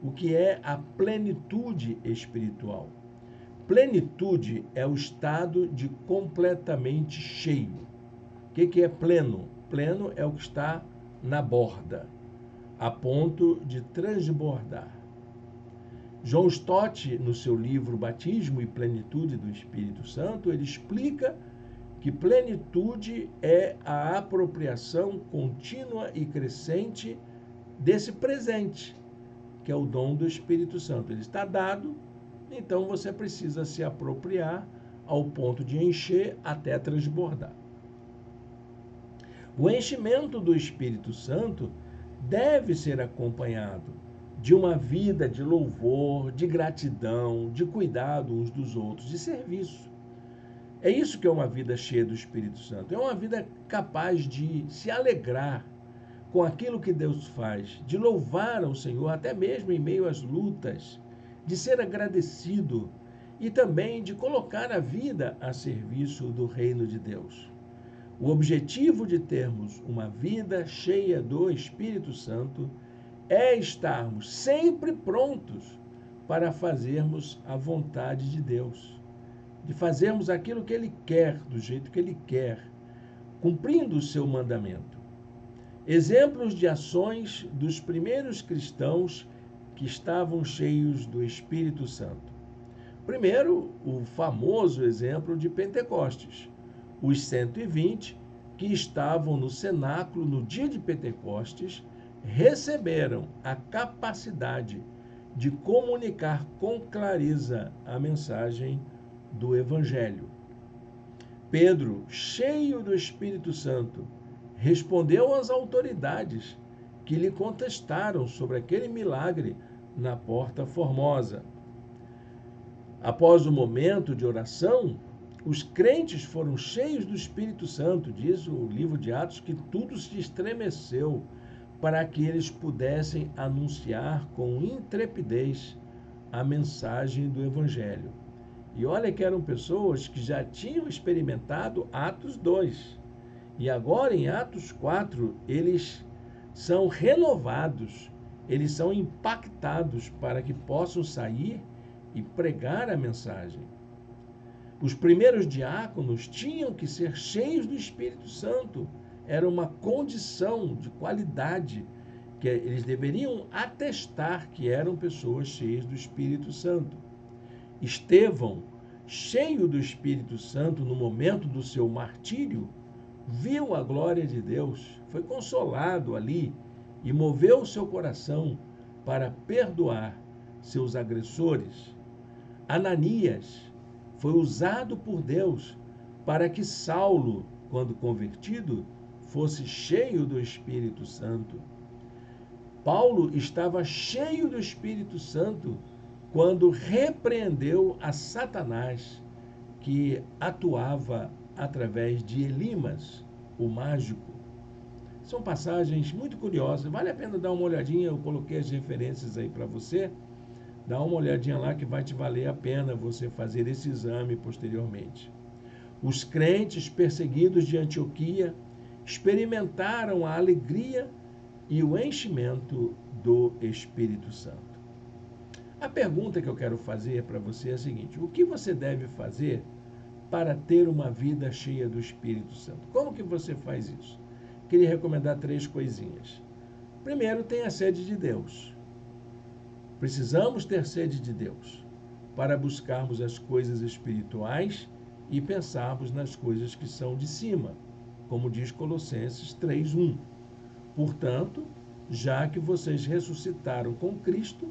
O que é a plenitude espiritual? Plenitude é o estado de completamente cheio. O que é pleno? Pleno é o que está na borda, a ponto de transbordar. John Stott, no seu livro Batismo e Plenitude do Espírito Santo, ele explica que plenitude é a apropriação contínua e crescente desse presente, que é o dom do Espírito Santo. Ele está dado, então você precisa se apropriar ao ponto de encher até transbordar. O enchimento do Espírito Santo deve ser acompanhado de uma vida de louvor, de gratidão, de cuidado uns dos outros, de serviço. É isso que é uma vida cheia do Espírito Santo. É uma vida capaz de se alegrar com aquilo que Deus faz, de louvar ao Senhor, até mesmo em meio às lutas, de ser agradecido e também de colocar a vida a serviço do reino de Deus. O objetivo de termos uma vida cheia do Espírito Santo é estarmos sempre prontos para fazermos a vontade de Deus, de fazermos aquilo que Ele quer, do jeito que Ele quer, cumprindo o seu mandamento. Exemplos de ações dos primeiros cristãos que estavam cheios do Espírito Santo. Primeiro, o famoso exemplo de Pentecostes. Os 120 que estavam no cenáculo no dia de Pentecostes receberam a capacidade de comunicar com clareza a mensagem do Evangelho. Pedro, cheio do Espírito Santo, respondeu às autoridades que lhe contestaram sobre aquele milagre na Porta Formosa. Após o momento de oração, os crentes foram cheios do Espírito Santo, diz o livro de Atos, que tudo se estremeceu para que eles pudessem anunciar com intrepidez a mensagem do Evangelho. E olha que eram pessoas que já tinham experimentado Atos 2. E agora, em Atos 4, eles são renovados, eles são impactados para que possam sair e pregar a mensagem. Os primeiros diáconos tinham que ser cheios do Espírito Santo. Era uma condição de qualidade que eles deveriam atestar que eram pessoas cheias do Espírito Santo. Estevão, cheio do Espírito Santo no momento do seu martírio, viu a glória de Deus, foi consolado ali e moveu o seu coração para perdoar seus agressores. Ananias foi usado por Deus para que Saulo, quando convertido, fosse cheio do Espírito Santo. Paulo estava cheio do Espírito Santo quando repreendeu a Satanás, que atuava através de Elimas, o mágico. São passagens muito curiosas, vale a pena dar uma olhadinha, eu coloquei as referências aí para você, dá uma olhadinha lá que vai te valer a pena você fazer esse exame posteriormente. Os crentes perseguidos de Antioquia experimentaram a alegria e o enchimento do Espírito Santo. A pergunta que eu quero fazer para você é a seguinte: o que você deve fazer para ter uma vida cheia do Espírito Santo? Como que você faz isso? Queria recomendar 3 coisinhas. Primeiro, tenha sede de Deus. Precisamos ter sede de Deus para buscarmos as coisas espirituais e pensarmos nas coisas que são de cima, como diz Colossenses 3:1. Portanto, já que vocês ressuscitaram com Cristo,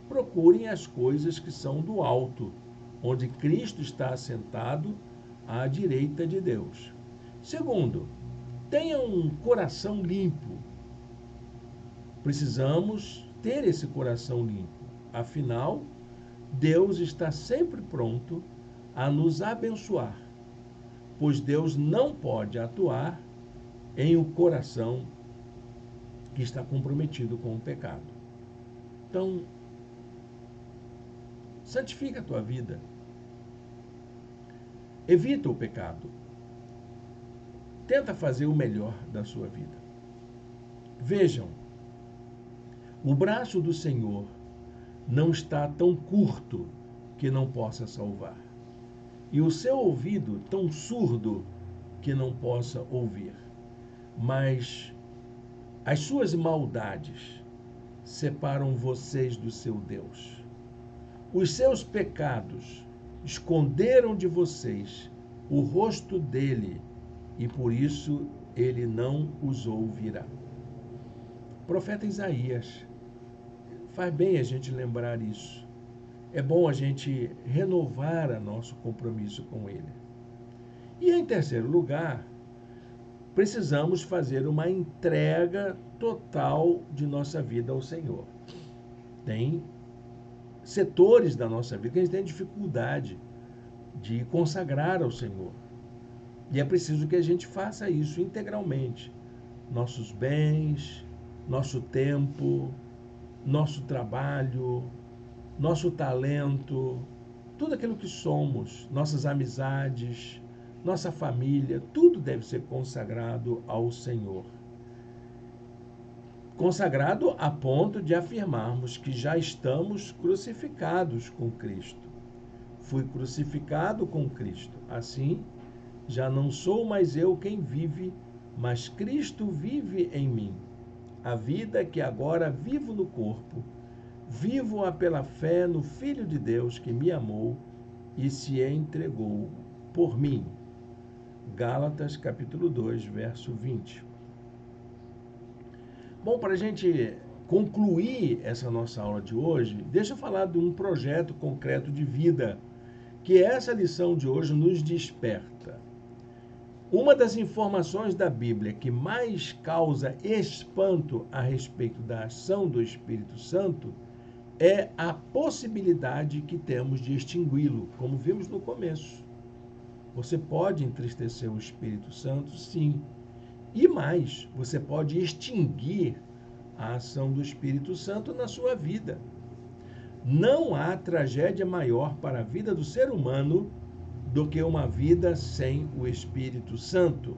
procurem as coisas que são do alto, onde Cristo está assentado à direita de Deus. Segundo, tenha um coração limpo. Precisamos ter esse coração limpo. Afinal, Deus está sempre pronto a nos abençoar, pois Deus não pode atuar em um coração que está comprometido com o pecado. Então, santifica a tua vida. Evita o pecado. Tenta fazer o melhor da sua vida. Vejam, o braço do Senhor não está tão curto que não possa salvar, e o seu ouvido tão surdo que não possa ouvir. Mas as suas maldades separam vocês do seu Deus. Os seus pecados esconderam de vocês o rosto dele, e por isso ele não os ouvirá. Profeta Isaías. Faz bem a gente lembrar isso. É bom a gente renovar o nosso compromisso com ele. E em terceiro lugar, precisamos fazer uma entrega total de nossa vida ao Senhor. Tem setores da nossa vida que a gente tem dificuldade de consagrar ao Senhor. E é preciso que a gente faça isso integralmente. Nossos bens, nosso tempo, nosso trabalho, nosso talento, tudo aquilo que somos, nossas amizades, nossa família, tudo deve ser consagrado ao Senhor. Consagrado a ponto de afirmarmos que já estamos crucificados com Cristo. Fui crucificado com Cristo. Assim, já não sou mais eu quem vive, mas Cristo vive em mim. A vida que agora vivo no corpo, vivo-a pela fé no Filho de Deus que me amou e se entregou por mim. Gálatas capítulo 2, verso 20. Bom, para a gente concluir essa nossa aula de hoje, deixa eu falar de um projeto concreto de vida, que essa lição de hoje nos desperta. Uma das informações da Bíblia que mais causa espanto a respeito da ação do Espírito Santo é a possibilidade que temos de extingui-lo, como vimos no começo. Você pode entristecer o Espírito Santo, sim. E mais, você pode extinguir a ação do Espírito Santo na sua vida. Não há tragédia maior para a vida do ser humano do que uma vida sem o Espírito Santo.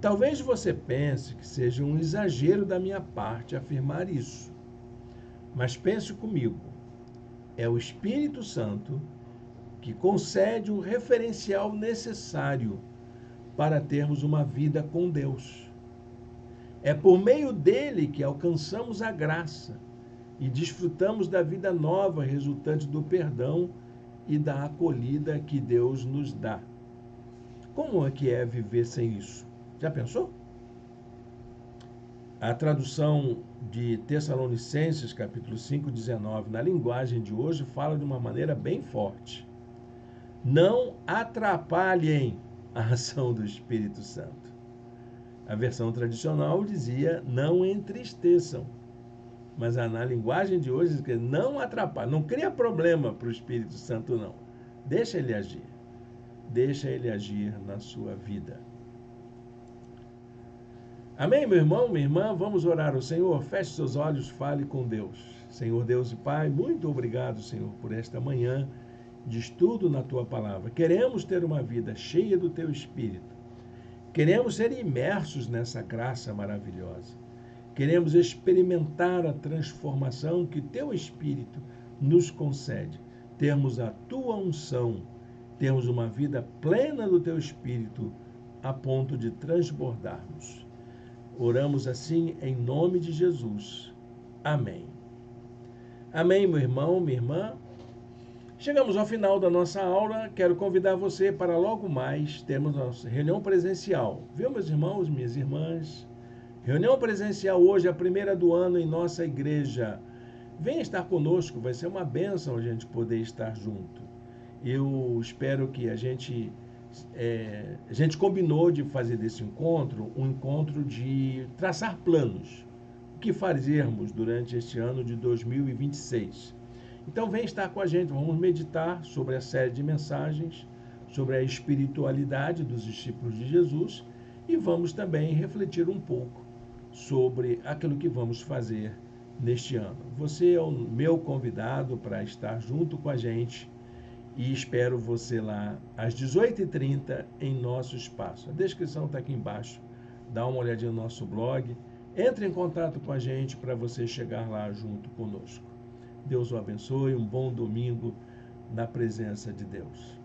Talvez você pense que seja um exagero da minha parte afirmar isso. Mas pense comigo, é o Espírito Santo que concede o referencial necessário para termos uma vida com Deus. É por meio dele que alcançamos a graça e desfrutamos da vida nova resultante do perdão e da acolhida que Deus nos dá. Como é que é viver sem isso? Já pensou? A tradução de Tessalonicenses, capítulo 5, 19, na linguagem de hoje, fala de uma maneira bem forte. Não atrapalhem a ação do Espírito Santo. A versão tradicional dizia, não entristeçam. Mas na linguagem de hoje diz que não atrapalhe, não cria problema para o Espírito Santo, não. Deixa ele agir. Deixa ele agir na sua vida. Amém, meu irmão, minha irmã? Vamos orar ao Senhor? Feche seus olhos, fale com Deus. Senhor Deus e Pai, muito obrigado, Senhor, por esta manhã de estudo na Tua Palavra. Queremos ter uma vida cheia do Teu Espírito. Queremos ser imersos nessa graça maravilhosa. Queremos experimentar a transformação que Teu Espírito nos concede. Termos a Tua unção, termos uma vida plena do Teu Espírito, a ponto de transbordarmos. Oramos assim em nome de Jesus. Amém. Amém, meu irmão, minha irmã. Chegamos ao final da nossa aula. Quero convidar você para logo mais termos nossa reunião presencial. Viu, meus irmãos, minhas irmãs? Reunião presencial hoje, a primeira do ano em nossa igreja. Venha estar conosco, vai ser uma bênção a gente poder estar junto. Eu espero que a gente combinou de fazer desse encontro um encontro de traçar planos. O que fazermos durante este ano de 2026. Então vem estar com a gente, vamos meditar sobre a série de mensagens, sobre a espiritualidade dos discípulos de Jesus e vamos também refletir um pouco sobre aquilo que vamos fazer neste ano. Você é o meu convidado para estar junto com a gente e espero você lá às 18h30 em nosso espaço. A descrição está aqui embaixo. Dá uma olhadinha no nosso blog. Entre em contato com a gente para você chegar lá junto conosco. Deus o abençoe, um bom domingo na presença de Deus.